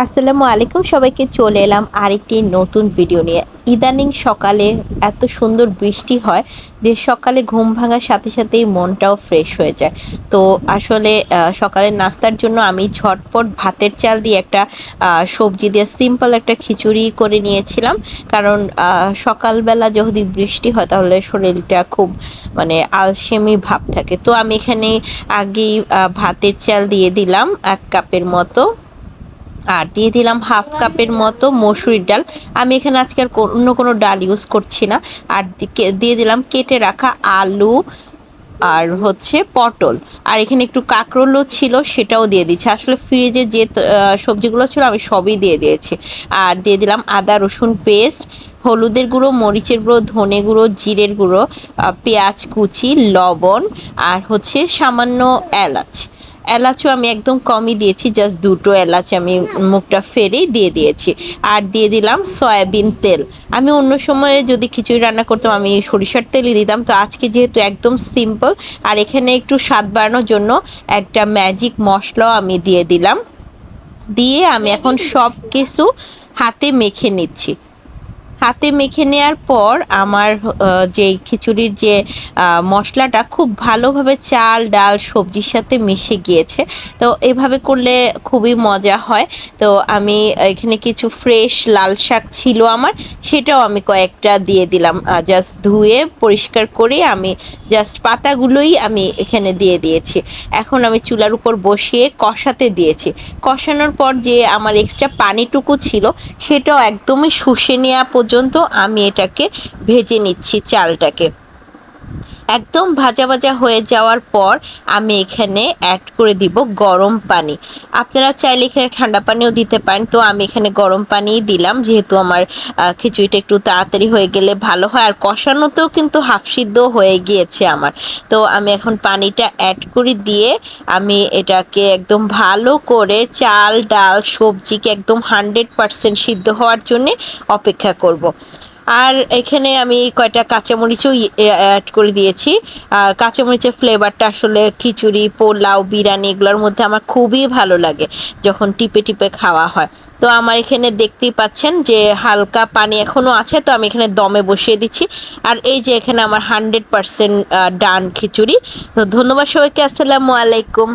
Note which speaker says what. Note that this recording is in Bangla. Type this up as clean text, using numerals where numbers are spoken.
Speaker 1: আসসালামু আলাইকুম, সবাইকে চলে এলাম আরেকটি নতুন ভিডিও নিয়ে। ইদানিং সকালে এত সুন্দর বৃষ্টি হয় যে সকালে ঘুম ভাঙার সাথে সাথেই মনটাও ফ্রেশ হয়ে যায়। তো আসলে সকালের নাস্তার জন্য আমি ঝটপট ভাতের চাল দিয়ে একটা সবজি দিয়ে সিম্পল একটা খিচুড়ি করে নিয়েছিলাম। কারণ সকালবেলা যদি বৃষ্টি হয় তাহলে শরীরটা খুব মানে আলসেমি ভাব থাকে। তো আমি এখানে আগেই ভাতের চাল দিয়ে দিলাম 1 কাপের মতো, আর দিয়ে দিলাম হাফ কাপের মতো মসুরির ডাল। আমি এখানে আজকে আর অন্য কোনো ডাল ইউজ করছি না। আর দিয়ে দিলাম কেটে রাখা আলু আর হচ্ছে পটল। আর এখানে একটু কাঁকরোলও ছিল, সেটাও দিয়ে দিচ্ছি। আসলে ফ্রিজে যে সবজিগুলো ছিল আমি সবই দিয়ে দিয়েছি। আর দিয়ে দিলাম আদা রসুন পেস্ট, হলুদের গুঁড়ো, মরিচের গুঁড়ো, ধনে গুঁড়ো, জিরের গুঁড়ো, পেঁয়াজ কুচি, লবণ, আর হচ্ছে সামান্য এলাচ। এলাচও আমি একদম কমই দিয়েছি, জাস্ট 2টো এলাচ আমি মুখটা ফেরেই দিয়ে দিয়েছি। আর দিয়ে দিলাম সয়াবিন তেল। আমি অন্য সময়ে যদি খিচুড়ি রান্না করতাম আমি সরিষার তেলই দিতাম, তো আজকে যেহেতু একদম সিম্পল। আর এখানে একটু স্বাদ বাড়ানোর জন্য একটা ম্যাজিক মশলাও আমি দিয়ে দিলাম। দিয়ে আমি এখন সব কিছু হাতে মেখে নিচ্ছি। হাতে মেখে নেওয়ার পর আমার যে খিচুড়ির যে মশলাটা খুব ভালোভাবে চাল ডাল সবজির সাথে মিশে গিয়েছে। তো এভাবে করলে খুবই মজা হয়। তো আমি এখানে কিছু ফ্রেশ লাল শাক ছিল আমার, সেটাও আমি কয়েকটা দিয়ে দিলাম। জাস্ট ধুয়ে পরিষ্কার করে আমি জাস্ট পাতাগুলোই আমি এখানে দিয়ে দিয়েছি। এখন আমি চুলার উপর বসিয়ে কষাতে দিয়েছি। কষানোর পর যে আমার এক্সট্রা পানিটুকু ছিল সেটাও একদমই শুষে নেওয়া পর্যন্ত আমি এটাকে ভেজে নিচ্ছি। চালটাকে একদম ভাজা ভাজা হয়ে যাওয়ার পর আমি এখানে অ্যাড করে দিব গরম পানি। আপনারা চাইলে এখানে ঠান্ডা পানিও দিতে পারেন, তো আমি এখানে গরম পানিই দিলাম, যেহেতু আমার খিচুড়িটা একটু তাড়াতাড়ি হয়ে গেলে ভালো হয়। আর কষানোতেও কিন্তু হাফ সিদ্ধ হয়ে গিয়েছে আমার। তো আমি এখন পানিটা অ্যাড করে দিয়ে আমি এটাকে একদম ভালো করে চাল ডাল সবজিকে একদম 100% সিদ্ধ হওয়ার জন্যে অপেক্ষা করব। আর এখানে আমি কয়টা কাঁচামরিচও অ্যাড করে দিয়েছি। কাঁচামরিচের ফ্লেভারটা আসলে খিচুড়ি পোলাও বিরিয়ানি এগুলোর মধ্যে আমার খুবই ভালো লাগে যখন টিপে টিপে খাওয়া হয়। তো আমার এখানে দেখতেই পাচ্ছেন যে হালকা পানি এখনো আছে, তো আমি এখানে দমে বসিয়ে দিচ্ছি। আর এই যে এখানে আমার 100% ডান খিচুড়ি। তো ধন্যবাদ সবাইকে, আসসালামু আলাইকুম।